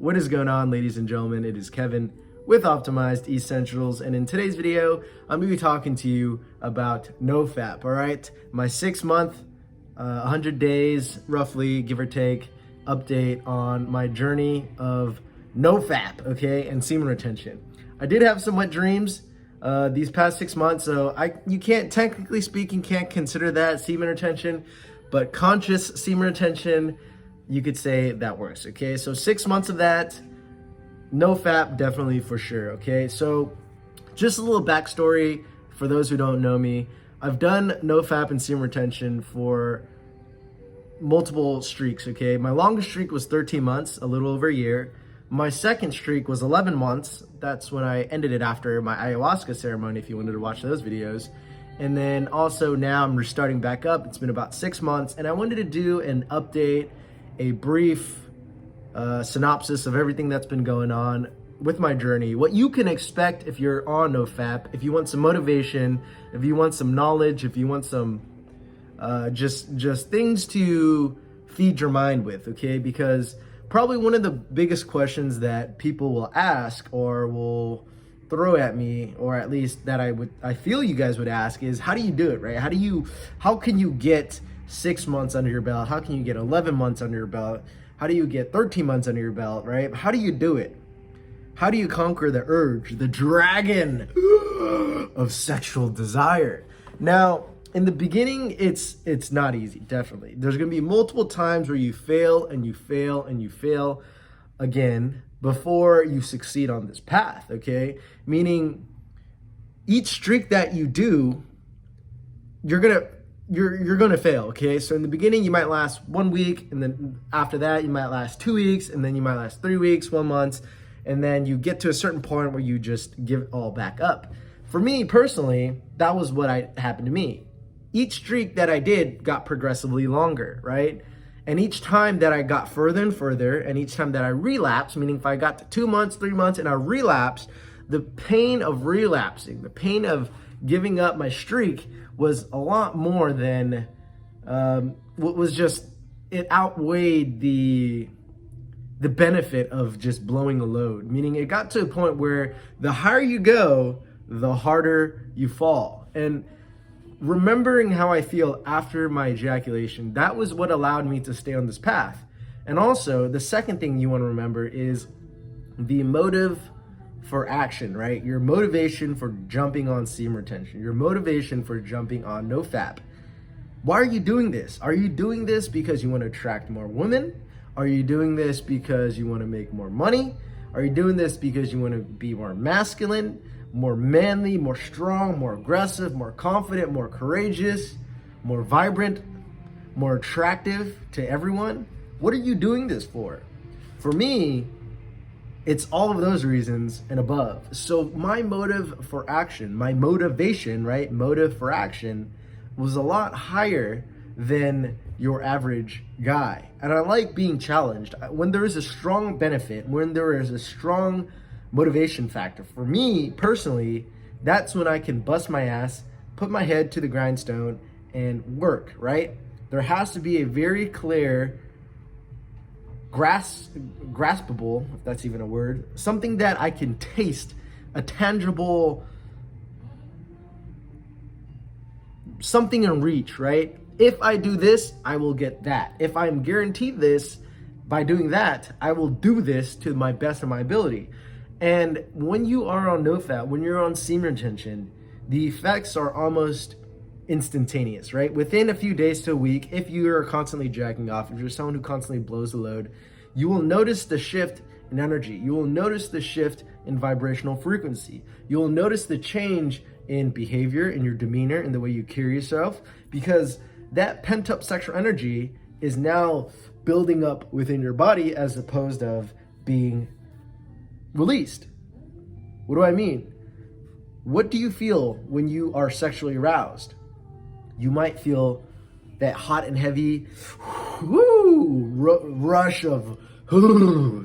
What is going on, ladies and gentlemen? It is Kevin with Optimized Essentials, and in today's video, I'm going to be talking to you about NoFap, all right? My 6-month, 100 days, roughly, give or take, update on my journey of NoFap, okay, and semen retention. I did have some wet dreams these past 6 months, so you can't, technically speaking, can't consider that semen retention, but conscious semen retention, you could say that works, okay? So 6 months of that, NoFap definitely for sure, okay? So just a little backstory for those who don't know me. I've done NoFap and semen retention for multiple streaks, okay? My longest streak was 13 months, a little over a year. My second streak was 11 months. That's when I ended it after my ayahuasca ceremony, if you wanted to watch those videos. And then also now I'm restarting back up. It's been about 6 months, and I wanted to do an update, a brief synopsis of everything that's been going on with my journey, what you can expect if you're on NoFap, if you want some motivation, if you want some knowledge, if you want some just things to feed your mind with, okay? Because probably one of the biggest questions that people will ask or will throw at me, or at least that I feel you guys would ask, is how do you do it, right? How can you get 6 months under your belt? How can you get 11 months under your belt? How do you get 13 months under your belt, right? How do you do it? How do you conquer the urge, the dragon of sexual desire? Now, in the beginning, it's not easy, definitely. There's gonna be multiple times where you fail and you fail and you fail again before you succeed on this path, okay? Meaning each streak that you do, you're gonna fail, okay? So in the beginning, you might last 1 week, and then after that, you might last 2 weeks, and then you might last 3 weeks, 1 month, and then you get to a certain point where you just give it all back up. For me, personally, that was what happened to me. Each streak that I did got progressively longer, right? And each time that I got further and further, and each time that I relapsed, meaning if I got to 2 months, 3 months, and I relapsed, the pain of relapsing, the pain of giving up my streak was a lot more than what was just, it outweighed the benefit of just blowing a load. Meaning it got to a point where the higher you go, the harder you fall. And remembering how I feel after my ejaculation, that was what allowed me to stay on this path. And also, the second thing you want to remember is the motive for action, right? Your motivation for jumping on semen retention, your motivation for jumping on NoFap. Why are you doing this? Are you doing this because you want to attract more women? Are you doing this because you want to make more money? Are you doing this because you want to be more masculine, more manly, more strong, more aggressive, more confident, more courageous, more vibrant, more attractive to everyone? What are you doing this for? For me, it's all of those reasons and above. So my motive for action, my motivation, right? Motive for action was a lot higher than your average guy. And I like being challenged. When there is a strong benefit, when there is a strong motivation factor, for me personally, that's when I can bust my ass, put my head to the grindstone, and work, right? There has to be a very clear, graspable, if that's even a word, something that I can taste, a tangible, something in reach, right? If I do this, I will get that. If I'm guaranteed this, by doing that, I will do this to my best of my ability. And when you are on NoFap, when you're on semen retention, the effects are almost instantaneous, right? Within a few days to a week, if you are constantly jacking off, if you're someone who constantly blows the load, you will notice the shift in energy. You will notice the shift in vibrational frequency. You will notice the change in behavior, in your demeanor, in the way you carry yourself, because that pent-up sexual energy is now building up within your body as opposed of being released. What do I mean? What do you feel when you are sexually aroused? You might feel that hot and heavy rush of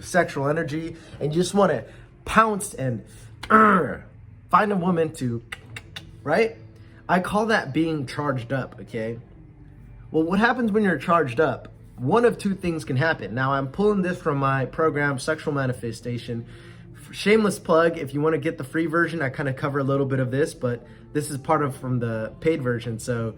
sexual energy, and you just want to pounce and find a woman to, right? I call that being charged up, okay? Well, what happens when you're charged up one of two things can happen. Now, I'm pulling this from my program, Sexual Manifestation. Shameless plug, if you want to get the free version, I kind of cover a little bit of this, but this is part of from the paid version, so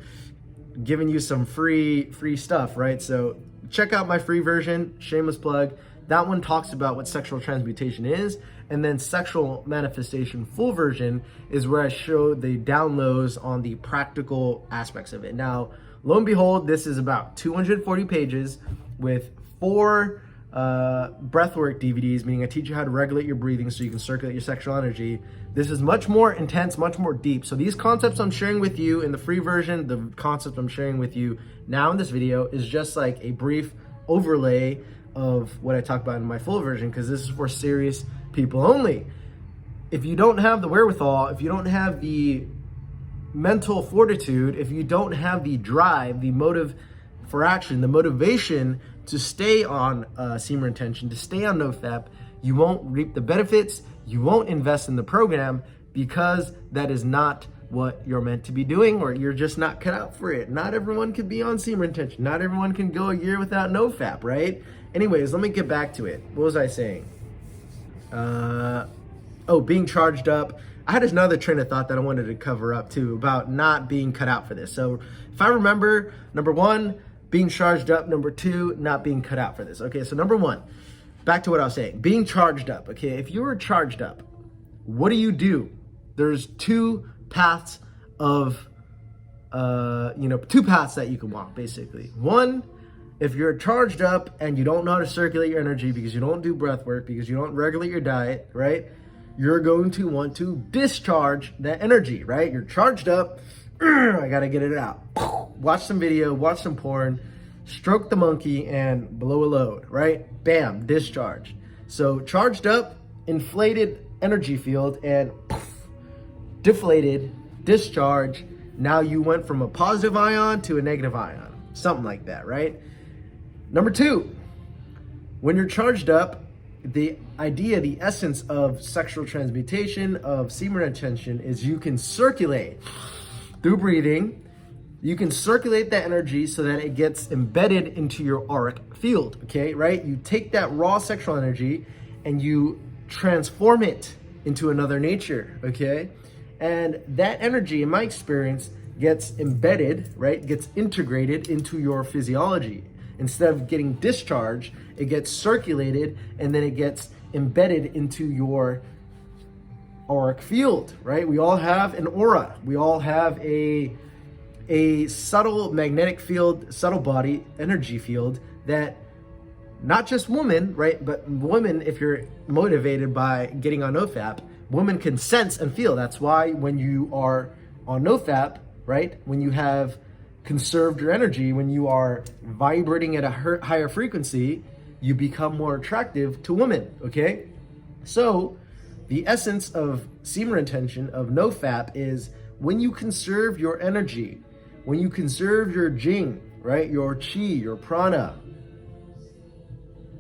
giving you some free stuff, right? So check out my free version, shameless plug. That one talks about what sexual transmutation is, and then Sexual Manifestation full version is where I show the downloads on the practical aspects of it. Now, lo and behold, this is about 240 pages with 4 breathwork DVDs, meaning I teach you how to regulate your breathing so you can circulate your sexual energy. This is much more intense, much more deep. So these concepts I'm sharing with you in the free version, the concept I'm sharing with you now in this video is just like a brief overlay of what I talk about in my full version, because this is for serious people only. If you don't have the wherewithal, if you don't have the mental fortitude, if you don't have the drive, the motive for action, the motivation to stay on semen retention, to stay on NoFap, you won't reap the benefits, you won't invest in the program, because that is not what you're meant to be doing, or you're just not cut out for it. Not everyone can be on semen retention. Not everyone can go a year without NoFap, right? Anyways, let me get back to it. What was I saying? Being charged up. I had another train of thought that I wanted to cover up too about not being cut out for this. So if I remember, number 1, being charged up. Number 2, not being cut out for this. Okay, so number 1, back to what I was saying, being charged up. Okay, if you were charged up, what do? There's 2 paths of, 2 paths that you can walk, basically. 1, if you're charged up and you don't know how to circulate your energy because you don't do breath work, because you don't regulate your diet, right? You're going to want to discharge that energy, right? You're charged up. I got to get it out. Watch some video, watch some porn, stroke the monkey, and blow a load, right? Bam, discharge. So charged up, inflated energy field, and deflated, discharge. Now you went from a positive ion to a negative ion, something like that, right? Number 2, when you're charged up, the idea, the essence of sexual transmutation, of semen retention, is you can circulate through breathing. You can circulate that energy so that it gets embedded into your auric field, okay, right? You take that raw sexual energy and you transform it into another nature, okay? And that energy, in my experience, gets embedded, right? Gets integrated into your physiology. Instead of getting discharged, it gets circulated and then it gets embedded into your auric field, right? We all have an aura. We all have a subtle magnetic field, subtle body energy field that not just women, right? But women, if you're motivated by getting on NoFap, women can sense and feel. That's why when you are on NoFap, right? When you have conserved your energy, when you are vibrating at a higher frequency, you become more attractive to women, okay? So the essence of semen retention, of NoFap, is when you conserve your energy, when you conserve your jing, right? Your chi, your prana,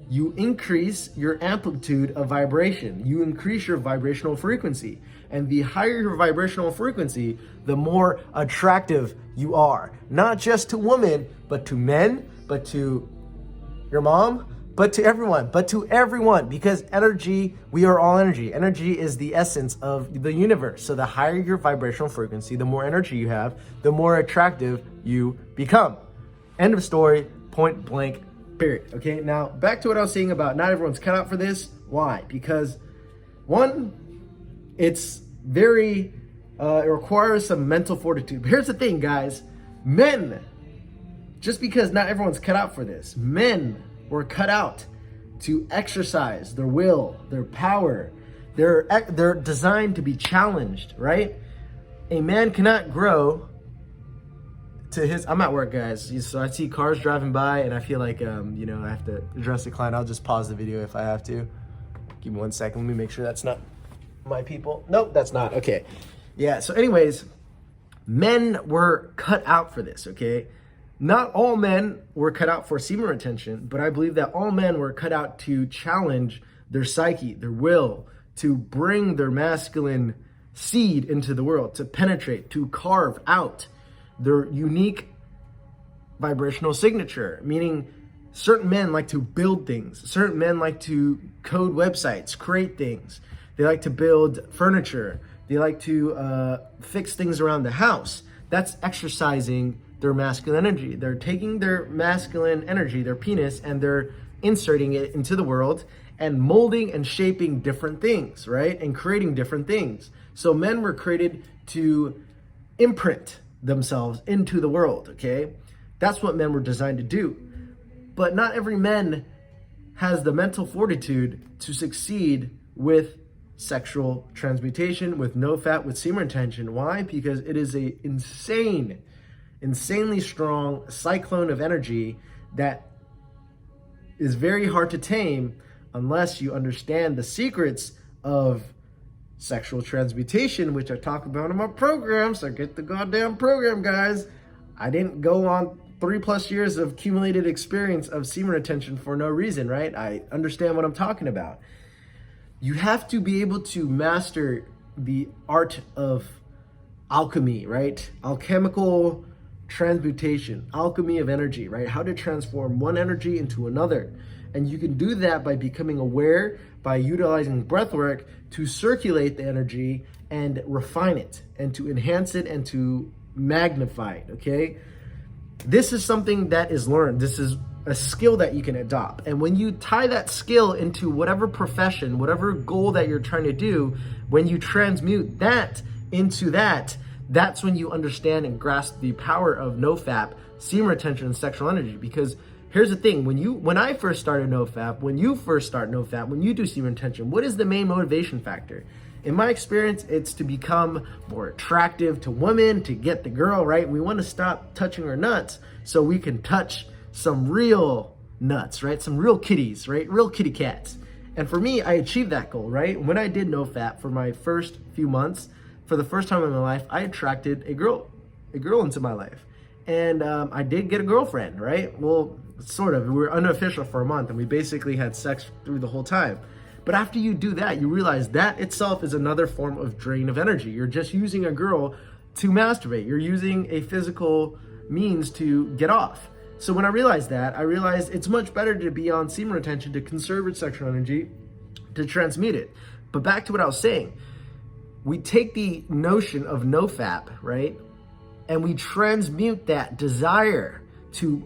you increase your amplitude of vibration. You increase your vibrational frequency. And the higher your vibrational frequency, the more attractive you are. Not just to women, but to men, but to your mom, but to everyone, because energy, we are all energy. Energy is the essence of the universe. So the higher your vibrational frequency, the more energy you have, the more attractive you become. End of story, point blank, period. Okay, now back to what I was saying about not everyone's cut out for this. Why? Because 1, it's very, it requires some mental fortitude. But here's the thing, guys. Men, just because not everyone's cut out for this, men were cut out to exercise their will, their power. They're designed to be challenged, right? A man cannot grow to his, I'm at work, guys, so I see cars driving by and I feel like, I have to address the client. I'll just pause the video if I have to. Give me 1 second. Let me make sure that's not my people. Nope, that's not. Okay. Yeah, so anyways, men were cut out for this, okay? Not all men were cut out for semen retention, but I believe that all men were cut out to challenge their psyche, their will, to bring their masculine seed into the world, to penetrate, to carve out their unique vibrational signature, meaning Certain men like to build things. Certain men like to code websites, create things. They like to build furniture. They like to fix things around the house. That's exercising their masculine energy. They're taking their masculine energy, their penis, and they're inserting it into the world and molding and shaping different things, right? And creating different things. So men were created to imprint themselves into the world, okay? That's what men were designed to do. But not every man has the mental fortitude to succeed with sexual transmutation, with NoFap, with semen retention. Why? Because it is a insanely strong cyclone of energy that is very hard to tame unless you understand the secrets of sexual transmutation, which I talk about in my program. So get the goddamn program, guys. I didn't go on 3+ years of accumulated experience of semen retention for no reason, right? I understand what I'm talking about. You have to be able to master the art of alchemy, right? Alchemical transmutation, alchemy of energy, right? How to transform one energy into another. And you can do that by becoming aware, by utilizing breath work to circulate the energy and refine it and to enhance it and to magnify it, okay? This is something that is learned. This is a skill that you can adopt. And when you tie that skill into whatever profession, whatever goal that you're trying to do, when you transmute that into that, that's when you understand and grasp the power of NoFap, semen retention, and sexual energy. Because here's the thing, when I first started NoFap, when you first start NoFap, when you do semen retention, what is the main motivation factor? In my experience, it's to become more attractive to women, to get the girl, right? We want to stop touching her nuts so we can touch some real nuts, right? Some real kitties, right? Real kitty cats. And for me, I achieved that goal, right? When I did NoFap for my first few months, for the first time in my life, I attracted a girl into my life. And I did get a girlfriend, right? Well, sort of. We were unofficial for a month and we basically had sex through the whole time. But after you do that, you realize that itself is another form of drain of energy. You're just using a girl to masturbate. You're using a physical means to get off. So when I realized that, I realized it's much better to be on semen retention, to conserve your sexual energy, to transmute it. But back to what I was saying, we take the notion of NoFap, right? And we transmute that desire to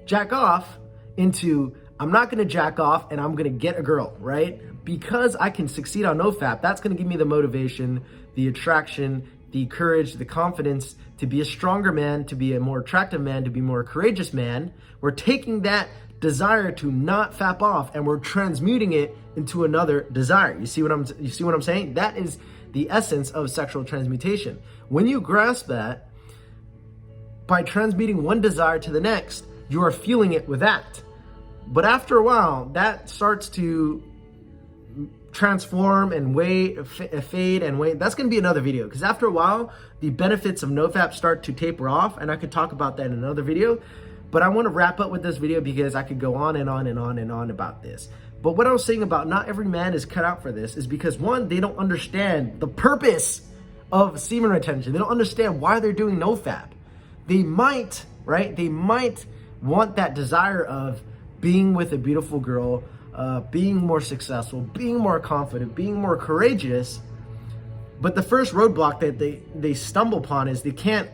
jack off into, I'm not gonna jack off and I'm gonna get a girl, right? Because I can succeed on NoFap, that's gonna give me the motivation, the attraction, the courage, the confidence to be a stronger man, to be a more attractive man, to be a more courageous man. We're taking that desire to not fap off and we're transmuting it into another desire. You see what I'm saying? That is the essence of sexual transmutation. When you grasp that, by transmuting one desire to the next, you are fueling it with that. But after a while, that starts to transform and fade and wane. That's going to be another video, because after a while, the benefits of NoFap start to taper off, and I could talk about that in another video. But I want to wrap up with this video because I could go on and on and on and on about this. But what I was saying about not every man is cut out for this is because, one, they don't understand the purpose of semen retention. They don't understand why they're doing NoFap. They might, right? They might want that desire of being with a beautiful girl, being more successful, being more confident, being more courageous. But the first roadblock that they stumble upon is they can't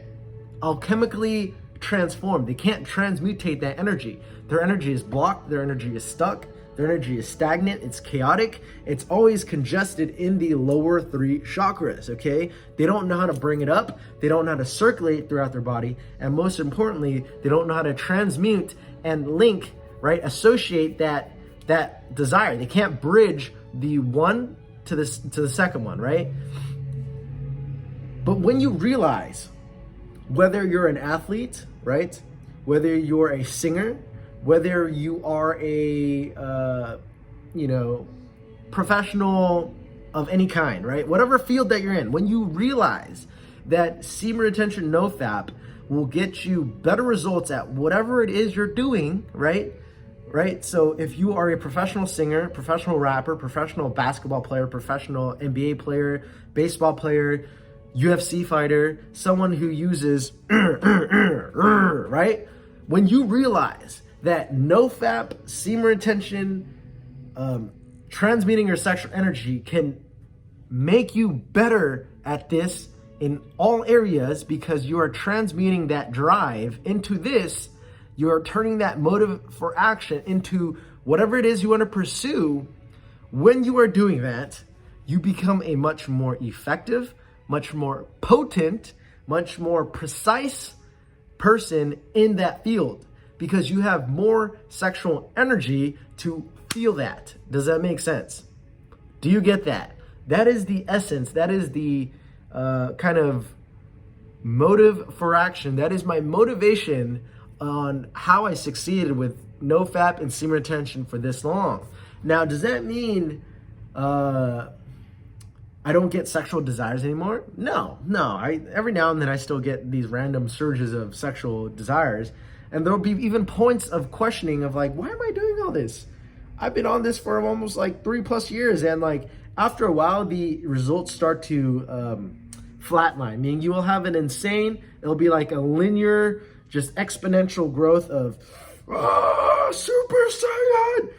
alchemically transform. They can't transmutate that energy. Their energy is blocked. Their energy is stuck. Their energy is stagnant. It's chaotic. It's always congested in the lower 3 chakras, okay? They don't know how to bring it up. They don't know how to circulate throughout their body. And most importantly, they don't know how to transmute and link, right? Associate that desire. They can't bridge the one to the second one, right? But when you realize, whether you're an athlete, right? Whether you're a singer, whether you are a, professional of any kind, right? Whatever field that you're in, when you realize that semen retention NoFap will get you better results at whatever it is you're doing, right? So if you are a professional singer, professional rapper, professional basketball player, professional NBA player, baseball player, UFC fighter, someone who uses, right? When you realize that NoFap, semen retention, transmuting your sexual energy can make you better at this in all areas, because you are transmuting that drive into this. You are turning that motive for action into whatever it is you want to pursue. When you are doing that, you become a much more effective, much more potent, much more precise person in that field, because you have more sexual energy to feel that. Does that make sense? Do you get that? That is the essence. That is the kind of motive for action. That is my motivation on how I succeeded with NoFap and semen retention for this long. Now, does that mean I don't get sexual desires anymore? No. Every now and then I still get these random surges of sexual desires, and there'll be even points of questioning of like, why am I doing all this? I've been on this for almost like 3+ years, and like after a while, the results start to flatline, meaning you will have an insane, it'll be like a linear, just exponential growth of Super Saiyan.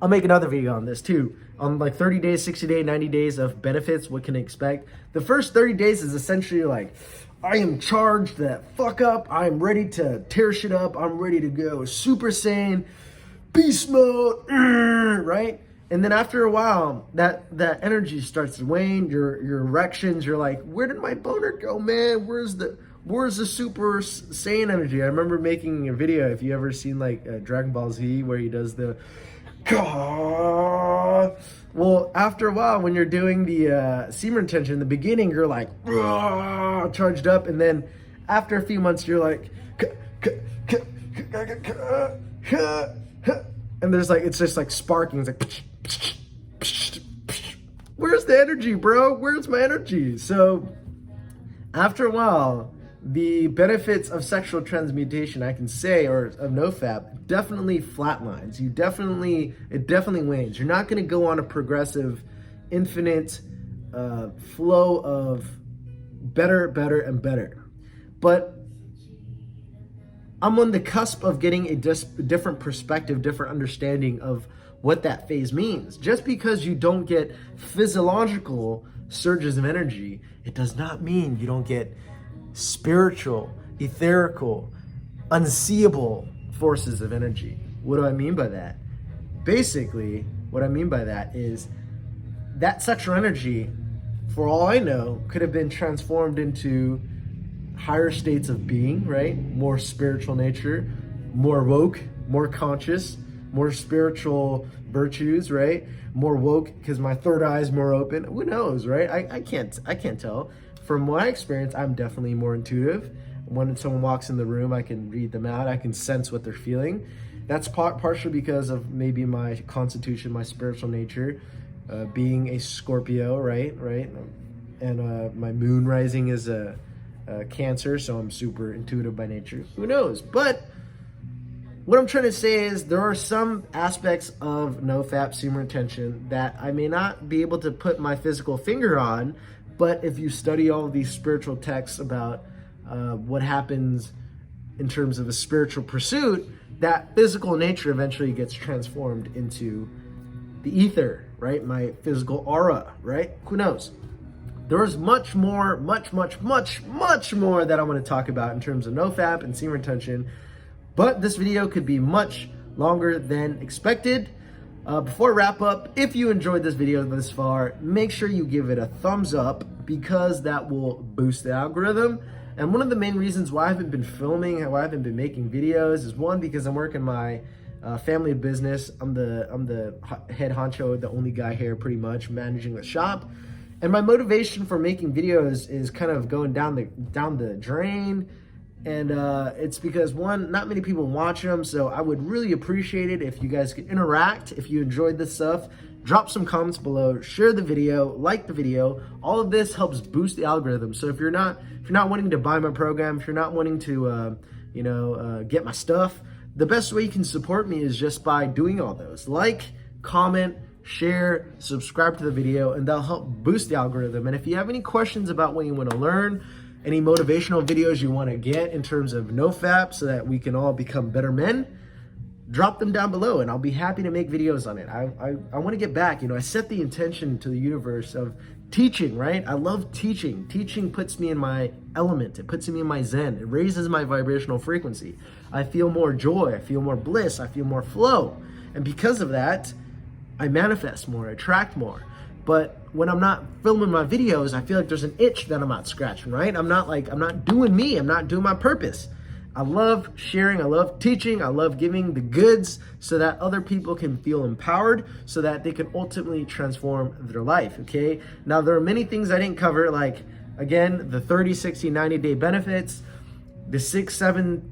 I'll make another video on this too, on like 30 days, 60 days, 90 days of benefits, what can I expect. The first 30 days is essentially like, I am charged that fuck up, I'm ready to tear shit up, I'm ready to go Super Saiyan, beast mode, right? And then after a while, that energy starts to wane, your erections, you're like, where did my boner go, man? Where's the Super Saiyan energy? I remember making a video, if you ever seen like Dragon Ball Z, where he does the, well, after a while, when you're doing the semen retention, in the beginning, you're like, charged up. And then after a few months, you're like, and there's like, it's just like sparking. It's like, where's the energy, bro? Where's my energy? So after a while, the benefits of sexual transmutation, I can say, or of NoFap, definitely flatlines. It definitely wanes. You're not going to go on a progressive, infinite flow of better, and better. But I'm on the cusp of getting a different perspective, different understanding of what that phase means. Just because you don't get physiological surges of energy, it does not mean you don't get spiritual, etherical, unseeable forces of energy. What do I mean by that? Basically, what I mean by that is that sexual energy, for all I know, could have been transformed into higher states of being, right? More spiritual nature, more woke, more conscious, more spiritual virtues, right? More woke because my third eye is more open. Who knows, right? I can't tell. From my experience, I'm definitely more intuitive. When someone walks in the room, I can read them out. I can sense what they're feeling. That's partially because of maybe my constitution, my spiritual nature, being a Scorpio, right? And my moon rising is a Cancer, so I'm super intuitive by nature. Who knows? But what I'm trying to say is there are some aspects of NoFap semen retention that I may not be able to put my physical finger on, but if you study all of these spiritual texts about what happens in terms of a spiritual pursuit, that physical nature eventually gets transformed into the ether, right? My physical aura, right? Who knows? There's much more, much more that I want to talk about in terms of NoFap and semen retention, but this video could be much longer than expected. Before I wrap up, if you enjoyed this video this far, make sure you give it a thumbs up, because that will boost the algorithm. And one of the main reasons why I haven't been filming, why I haven't been making videos, is one, because I'm working my family business. I'm the head honcho, the only guy here pretty much managing the shop. And my motivation for making videos is kind of going down the drain. And it's because, one, not many people watch them, so I would really appreciate it if you guys could interact. If you enjoyed this stuff, drop some comments below, share the video, like the video. All of this helps boost the algorithm. So if you're not wanting to buy my program, if you're not wanting to get my stuff, the best way you can support me is just by doing all those. Like, comment, share, subscribe to the video, and that'll help boost the algorithm. And if you have any questions about what you want to learn, any motivational videos you want to get in terms of NoFap so that we can all become better men, drop them down below and I'll be happy to make videos on it. I want to get back. I set the intention to the universe of teaching, right? I love teaching. Teaching puts me in my element. It puts me in my zen. It raises my vibrational frequency. I feel more joy. I feel more bliss. I feel more flow. And because of that, I manifest more, I attract more. But when I'm not filming my videos, I feel like there's an itch that I'm not scratching, right? I'm not doing me. I'm not doing my purpose. I love sharing, I love teaching, I love giving the goods so that other people can feel empowered, so that they can ultimately transform their life, okay? Now, there are many things I didn't cover, like, again, the 30, 60, 90-day benefits, the 6-7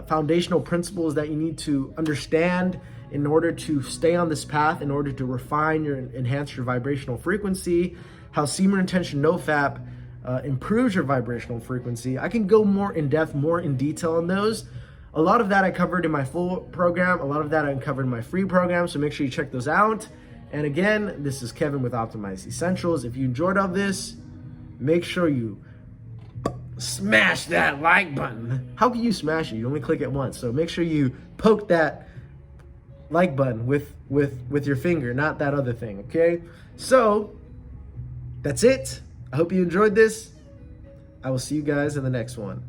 foundational principles that you need to understand in order to stay on this path, in order to refine enhance your vibrational frequency, how semen retention NoFap improves your vibrational frequency. I can go more in depth, more in detail on those. A lot of that I covered in my full program. A lot of that I covered in my free program. So make sure you check those out. And again, this is Kevin with Optimized Essentials. If you enjoyed all this, make sure you smash that like button. How can you smash it? You only click it once. So make sure you poke that like button with your finger, not that other thing, okay? So that's it. I hope you enjoyed this. I will see you guys in the next one.